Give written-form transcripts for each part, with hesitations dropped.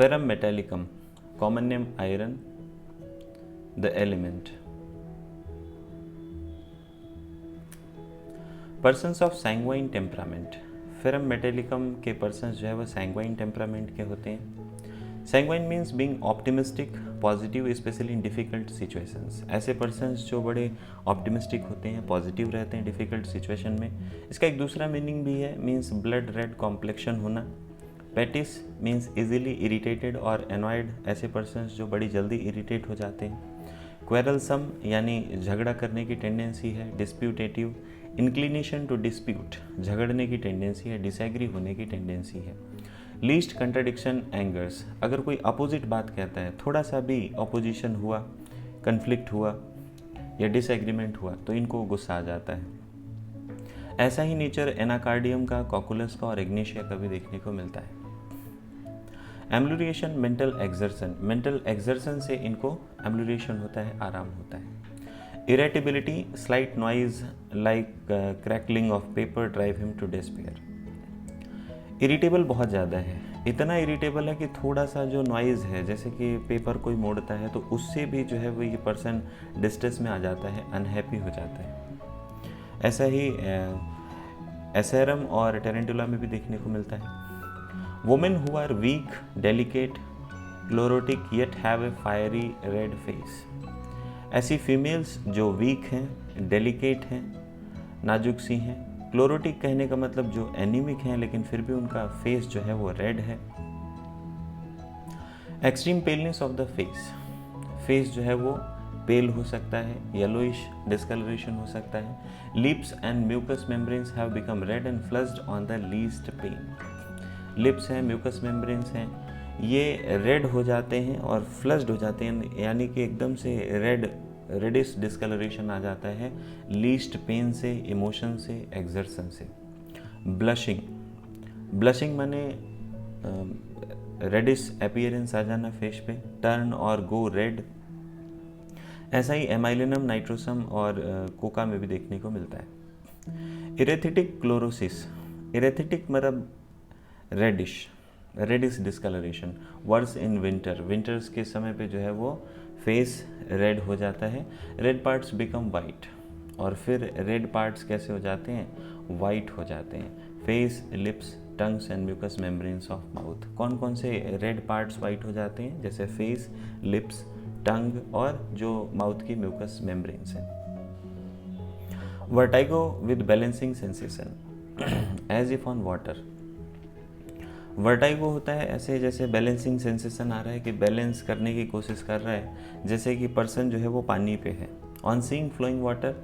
Ferrum metallicum, common name iron, the element. Persons of sanguine temperament. Ferrum metallicum के persons जो है वो sanguine temperament के होते हैं। Sanguine means being optimistic, positive, specially in difficult situations. ऐसे persons जो बड़े ऑप्टिमिस्टिक होते हैं, पॉजिटिव रहते हैं डिफ़िकल्ट सिचुएशन में। इसका एक दूसरा मीनिंग भी है, मीन्स ब्लड रेड कॉम्प्लेक्शन होना। पेटिस मीन्स इजीली इरिटेटेड और एनॉयड, ऐसे पर्सन्स जो बड़ी जल्दी इरिटेट हो जाते हैं। क्वेरलसम यानी झगड़ा करने की टेंडेंसी है। डिस्प्यूटेटिव, इंक्लिनेशन टू डिस्प्यूट, झगड़ने की टेंडेंसी है, डिसएग्री होने की टेंडेंसी है। लीस्ट कंट्राडिक्शन एंगर्स, अगर कोई अपोजिट बात कहता है, थोड़ा सा भी अपोजिशन हुआ, कन्फ्लिक्ट हुआ या डिसएग्रीमेंट हुआ तो इनको गुस्सा आ जाता है। ऐसा ही नेचर एनाकार्डियम का, कॉकुलस का और इग्नेशिया का भी देखने को मिलता है। एम्लुरिएशन मेंटल एक्सर्सन, मेंटल एक्सर्सन से इनको एम्लुरिएशन होता है, आराम होता है। Irritability, slight noise like crackling of paper drive him to despair. Irritable बहुत ज़्यादा है, इतना इरिटेबल है कि थोड़ा सा जो नॉइज़ है, जैसे कि पेपर कोई मोड़ता है तो उससे भी जो है वो ये पर्सन डिस्ट्रेस में आ जाता है, अनहैप्पी हो जाता है। ऐसा ही एसेरम और टेरेंटुला में भी देखने को मिलता है। Women who are weak, delicate, chlorotic yet have a fiery red face. ऐसी फीमेल्स जो वीक हैं, डेलिकेट हैं, नाजुक सी हैं। क्लोरोटिक कहने का मतलब जो एनीमिक हैं लेकिन फिर भी उनका फेस जो है वो रेड है। Extreme paleness of the face, face जो है वो पेल हो सकता है, येलोइश डिस्कलरेशन हो सकता है। Lips and mucous membranes have become red and flushed on the least pain. Lips हैं, म्यूकस मेम्ब्रेन्स हैं, ये रेड हो जाते हैं और फ्लश्ड हो जाते हैं, यानी कि एकदम से रेडिश डिस्कलरेशन आ जाता है लीस्ट पेन से, इमोशन से, एक्सर्सन से। ब्लशिंग, ब्लशिंग माने रेडिश अपीयरेंस आ जाना फेस पे, टर्न और गो रेड। ऐसा ही एमाइलिनम, नाइट्रोसम और कोका में भी देखने को मिलता है। इरेथिटिक क्लोरोसिस, इरेथिटिक मतलब reddish discolouration. Worse in winter, winters के समय पे जो है वो फेस रेड हो जाता है। रेड पार्ट्स बिकम वाइट, और फिर रेड पार्ट्स कैसे हो जाते हैं, वाइट हो जाते हैं। Face, lips, tongues and mucous membranes of mouth. कौन कौन से रेड पार्ट्स वाइट हो जाते हैं, जैसे फेस, लिप्स, टंग और जो माउथ की म्यूकस मेम्ब्रेन्स हैं। Vertigo with balancing sensation as if on water. Vertigo होता है ऐसे जैसे बैलेंसिंग सेंसेशन आ रहा है कि बैलेंस करने की कोशिश कर रहा है, जैसे कि पर्सन जो है वो पानी पे है। ऑन सीइंग फ्लोइंग वाटर,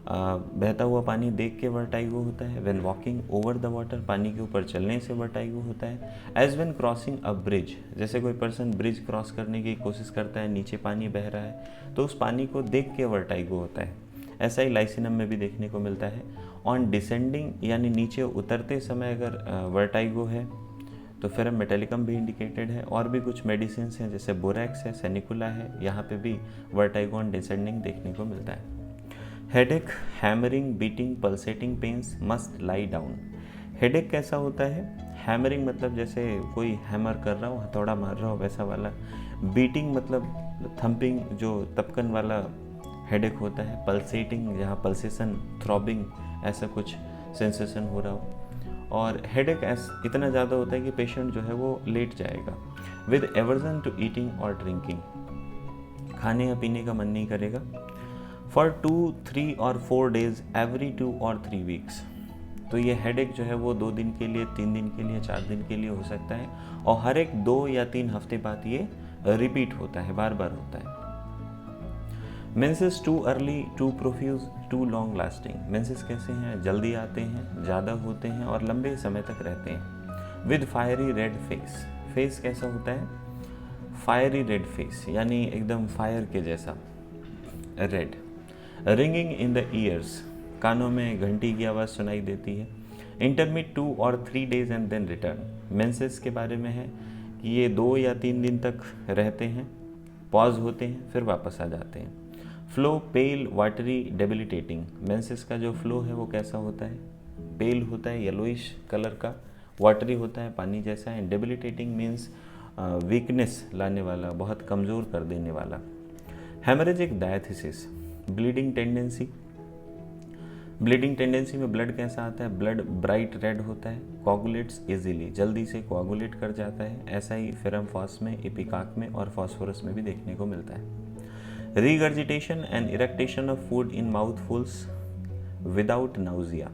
बहता हुआ पानी देख के वर्टाइगो होता है। When walking over the water, पानी के ऊपर चलने से वर्टाइगो होता है। As when crossing a bridge, जैसे कोई पर्सन ब्रिज क्रॉस करने की कोशिश करता है, नीचे पानी बह रहा है तो उस पानी को देख के वर्टाइगो होता है। ऐसा ही लाइसिनम में भी देखने को मिलता है। ऑन डिसेंडिंग यानी नीचे उतरते समय अगर वर्टाइगो है तो फेरम मेटेलिकम भी इंडिकेटेड है। और भी कुछ मेडिसिन हैं जैसे बोरैक्स है, सेनिकुला है, यहाँ पे भी वर्टाइगो ऑन डिसेंडिंग देखने को मिलता है। Headache, hammering, beating, pulsating pains must lie down. Headache कैसा होता है, हैमरिंग मतलब जैसे कोई हैमर कर रहा हो, हथौड़ा मार रहा हो वैसा वाला। बीटिंग मतलब थंपिंग, जो तपकन वाला हेडेक होता है। पल्सेटिंग, जहाँ पल्सेशन, थ्रॉबिंग, ऐसा कुछ सेंसेशन हो रहा हो। और हेडेक इतना ज़्यादा होता है कि पेशेंट जो है वो लेट जाएगा। विद एवर्जन टू ईटिंग और ड्रिंकिंग, खाने या पीने का मन नहीं करेगा। फॉर 2, 3 और 4 डेज एवरी 2 और 3 वीक्स, तो ये हेडेक जो है वो 2 दिन के लिए, 3 दिन के लिए, 4 दिन के लिए हो सकता है। और हर एक 2 या 3 हफ्ते बाद ये रिपीट होता है, बार बार होता है। Menses too early, too profuse, too long lasting. Menses कैसे हैं, जल्दी आते हैं, ज़्यादा होते हैं और लंबे समय तक रहते हैं। With fiery red face, face कैसा होता है, फायरी रेड फेस यानी एकदम फायर के जैसा red. Ringing in the years, कानों में घंटी की आवाज़ सुनाई देती है। इंटरमिट 2 और 3 days and then return. Menses के बारे में है कि ये 2 या 3 दिन तक रहते हैं, पॉज होते हैं, फिर वापस आ जाते हैं। फ्लो पेल, वाटरी, डेबिलिटेटिंग। मेंसेस का जो फ्लो है वो कैसा होता है, पेल होता है, येलोइश कलर का, वाटरी होता है, पानी जैसा है। डेबिलिटेटिंग मीन्स वीकनेस लाने वाला, बहुत कमज़ोर कर देने वाला। Haemorrhagic diathesis, bleeding tendency. Bleeding tendency में ब्लड कैसा आता है? ब्लड ब्राइट रेड होता है, कोगुलेट्स इजीली, जल्दी से कोगुलेट कर जाता है। ऐसा ही फेरम फॉस में, इपिकाक में और फॉस्फोरस में भी देखने को मिलता है। Regurgitation and eructation of food in mouthfuls without nausea.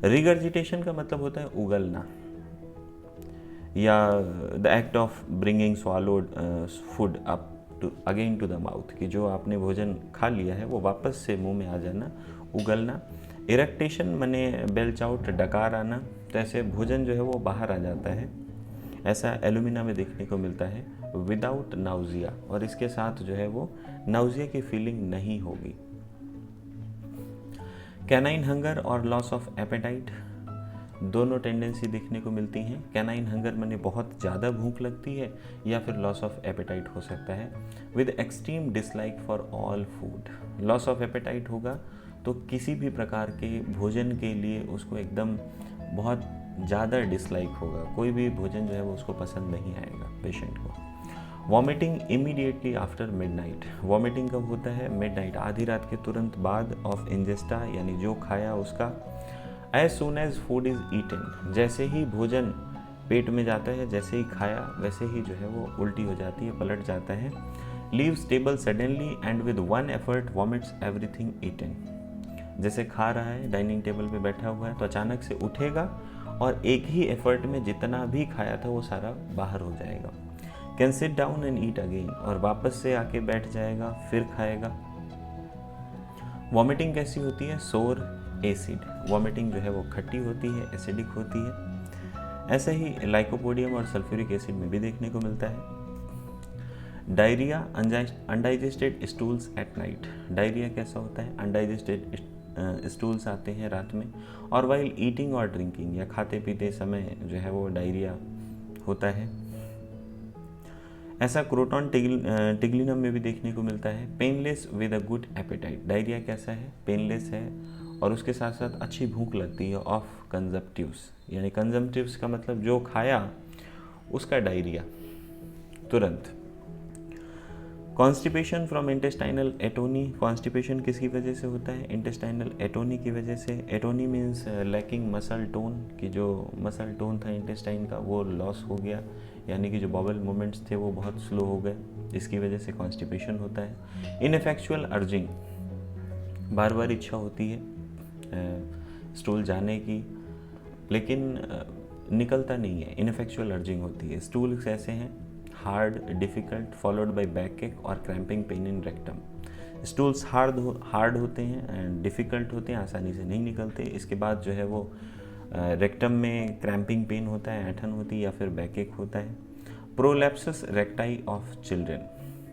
Regurgitation का मतलब होता है उगलना, या the act of bringing swallowed food up to again to the mouth, कि जो आपने भोजन खा लिया है वो वापस से मुंह में आ जाना, उगलना। इरेक्टेशन माने बेल्च आउट, डकार आना, तो ऐसे भोजन जो है वो बाहर आ जाता है। ऐसा एलुमिना में देखने को मिलता है विदाउट नाउजिया, और इसके साथ जो है वो नाउजिया की फीलिंग नहीं होगी। कैनाइन हंगर और लॉस ऑफ एपेटाइट, दोनों टेंडेंसी देखने को मिलती हैं। कैनाइन हंगर माने बहुत ज़्यादा भूख लगती है, या फिर लॉस ऑफ एपेटाइट हो सकता है with extreme dislike for all food. Loss of appetite होगा तो किसी भी प्रकार के भोजन के लिए उसको एकदम बहुत ज़्यादा डिसलाइक होगा, कोई भी भोजन जो है वो उसको पसंद नहीं आएगा पेशेंट को। Vomiting immediately after midnight, vomiting कब होता है? मिडनाइट, आधी रात के तुरंत बाद ऑफ इंजेस्टा, यानी जो खाया उसका। As soon as food is eaten, जैसे ही भोजन पेट में जाता है, जैसे ही खाया वैसे ही जो है वो उल्टी हो जाती है, पलट जाता है। Leaves table suddenly and with one effort vomits everything eaten, जैसे खा रहा है, डाइनिंग टेबल पे बैठा हुआ है, तो अचानक से उठेगा और एक ही एफर्ट में जितना भी खाया था वो सारा बाहर हो जाएगा। Can sit down and eat again, और वापस से आके बैठ जाएगा, फिर खाएगा। वॉमिटिंग कैसी होती है? सोर एसिड, वॉमिटिंग जो है वो खट्टी होती है, एसिडिक होती है। ऐसा ही लाइकोपोडियम और सल्फ्यूरिक एसिड में भी देखने को मिलता है। Diarrhoea, undigested stools at night, diarrhoea कैसा होता है? अनडाइजेस्टेड स्टूल्स आते हैं रात में, और वाइल ईटिंग और ड्रिंकिंग, या खाते पीते समय जो है वो डायरिया होता है। ऐसा क्रोटॉन टिग्लिनम में भी देखने को मिलता है। Painless with a good appetite, diarrhoea कैसा है? पेनलेस है, और उसके साथ साथ अच्छी भूख लगती है। ऑफ कंजम्पटिव्स, यानी कंजम्पटिव्स का मतलब जो खाया उसका डायरिया तुरंत। Constipation from intestinal atony, constipation किसकी वजह से होता है? इंटेस्टाइनल एटोनी की वजह से। Atony means lacking muscle tone, कि जो मसल टोन था इंटेस्टाइन का वो लॉस हो गया, यानी कि जो बबल मूवमेंट्स थे वो बहुत स्लो हो गए, इसकी वजह से कॉन्स्टिपेशन होता है। इनफेक्चुअल अर्जिंग, बार बार इच्छा होती है स्टूल जाने की, लेकिन निकलता नहीं है, इनफेक्चुअल अर्जिंग होती है। स्टूल्स ऐसे हैं hard, difficult, followed by backache और cramping pain in rectum. Stools hard होते हैं एंड डिफ़िकल्ट होते हैं, आसानी से नहीं निकलते। इसके बाद जो है वो रेक्टम में क्रैम्पिंग पेन होता है, ऐंठन होती है, या फिर बैकएक होता है। प्रोलैप्सस रेक्टाई ऑफ चिल्ड्रन,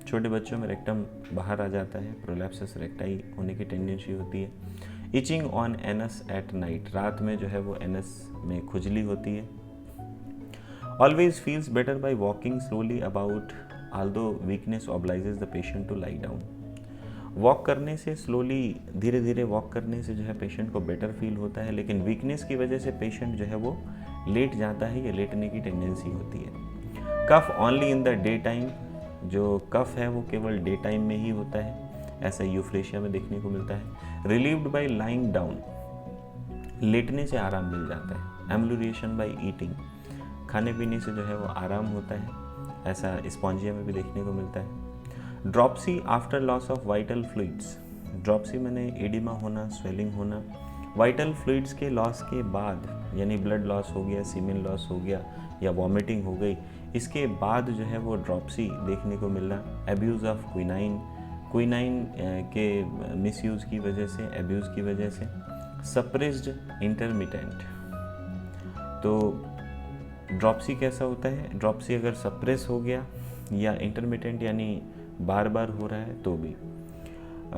छोटे बच्चों में रेक्टम बाहर आ जाता है, प्रोलैप्सस रेक्टाई होने की टेंडेंसी होती है। Itching on anus at night, रात में जो है वो एनस में खुजली होती है। Always feels better by walking slowly about, although weakness obliges the patient to lie down. Walk करने से, स्लोली धीरे धीरे वॉक करने से जो है पेशेंट को बेटर फील होता है, लेकिन वीकनेस की वजह से पेशेंट जो है वो लेट जाता है, या लेटने की टेंडेंसी होती है। Cough only in the day time, जो कफ है वो केवल डे टाइम में ही होता है, ऐसा यूफ्रेशिया में देखने को मिलता है। रिलीव्ड बाय लाइंग डाउन, लेटने से आराम मिल जाता है। एम्लुरिएशन बाय ईटिंग, खाने पीने से जो है वो आराम होता है, ऐसा स्पॉन्जिया में भी देखने को मिलता है। Dropsy after loss of vital fluids, dropsy मैंने एडिमा होना, स्वेलिंग होना, वाइटल फ्लूइड्स के लॉस के बाद, यानी ब्लड लॉस हो गया, सीमेन लॉस हो गया, या वॉमिटिंग हो गई, इसके बाद जो है वो ड्रॉप्सी देखने को मिलना। एब्यूज़ ऑफ क्विनाइन, क्विनाइन के मिसयूज़ की वजह से, एब्यूज़ की वजह से। सप्रेस्ड इंटरमिटेंट, तो ड्रॉप्सी कैसा होता है? ड्रॉप्सी अगर सप्रेस हो गया या इंटरमिटेंट यानी बार बार हो रहा है तो भी।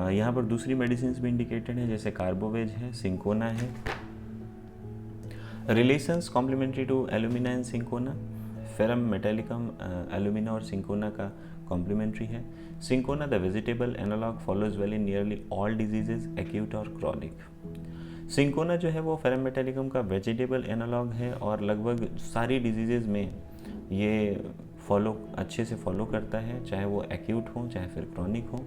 यहाँ पर दूसरी मेडिसिन भी इंडिकेटेड है, जैसे कार्बोवेज है, सिंकोना है। Relations complementary to alumina and cinchona, ferrum metallicum alumina और सिंकोना का कॉम्प्लीमेंट्री है। Cinchona the vegetable analogue follows well in nearly all diseases, acute और क्रॉनिक। सिंकोना जो है वो फेरम मेटेलिकम का वेजिटेबल एनालॉग है, और लगभग सारी डिजीजेज में ये अच्छे से फॉलो करता है, चाहे वो एक्यूट हो चाहे फिर क्रॉनिक हो।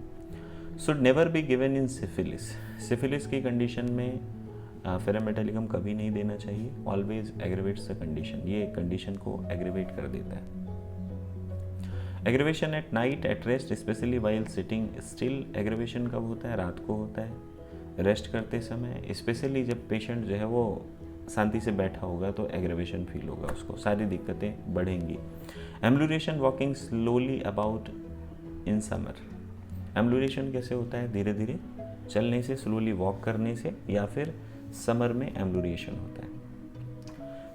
Should never be given in syphilis. Syphilis की कंडीशन में फेरामेटालिकम कभी नहीं देना चाहिए। ऑलवेज एग्रीवेट्स द कंडीशन, ये कंडीशन को एग्रीवेट कर देता है। Aggravation at night at rest specially while sitting still. Aggravation कब होता है? रात को होता है, रेस्ट करते समय, स्पेशली जब पेशेंट जो है वो शांति से बैठा होगा तो एग्रीवेशन फील होगा, उसको सारी दिक्कतें बढ़ेंगी। Ambulation walking slowly about in summer. Ambulation कैसे होता है? धीरे धीरे चलने से, स्लोली वॉक करने से, या फिर समर में एम्बुलेशन होता है।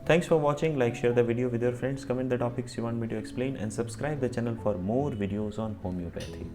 Thanks for watching. Like, share the video with your friends, comment the topics you want me to explain, and subscribe the channel for more videos on homeopathy.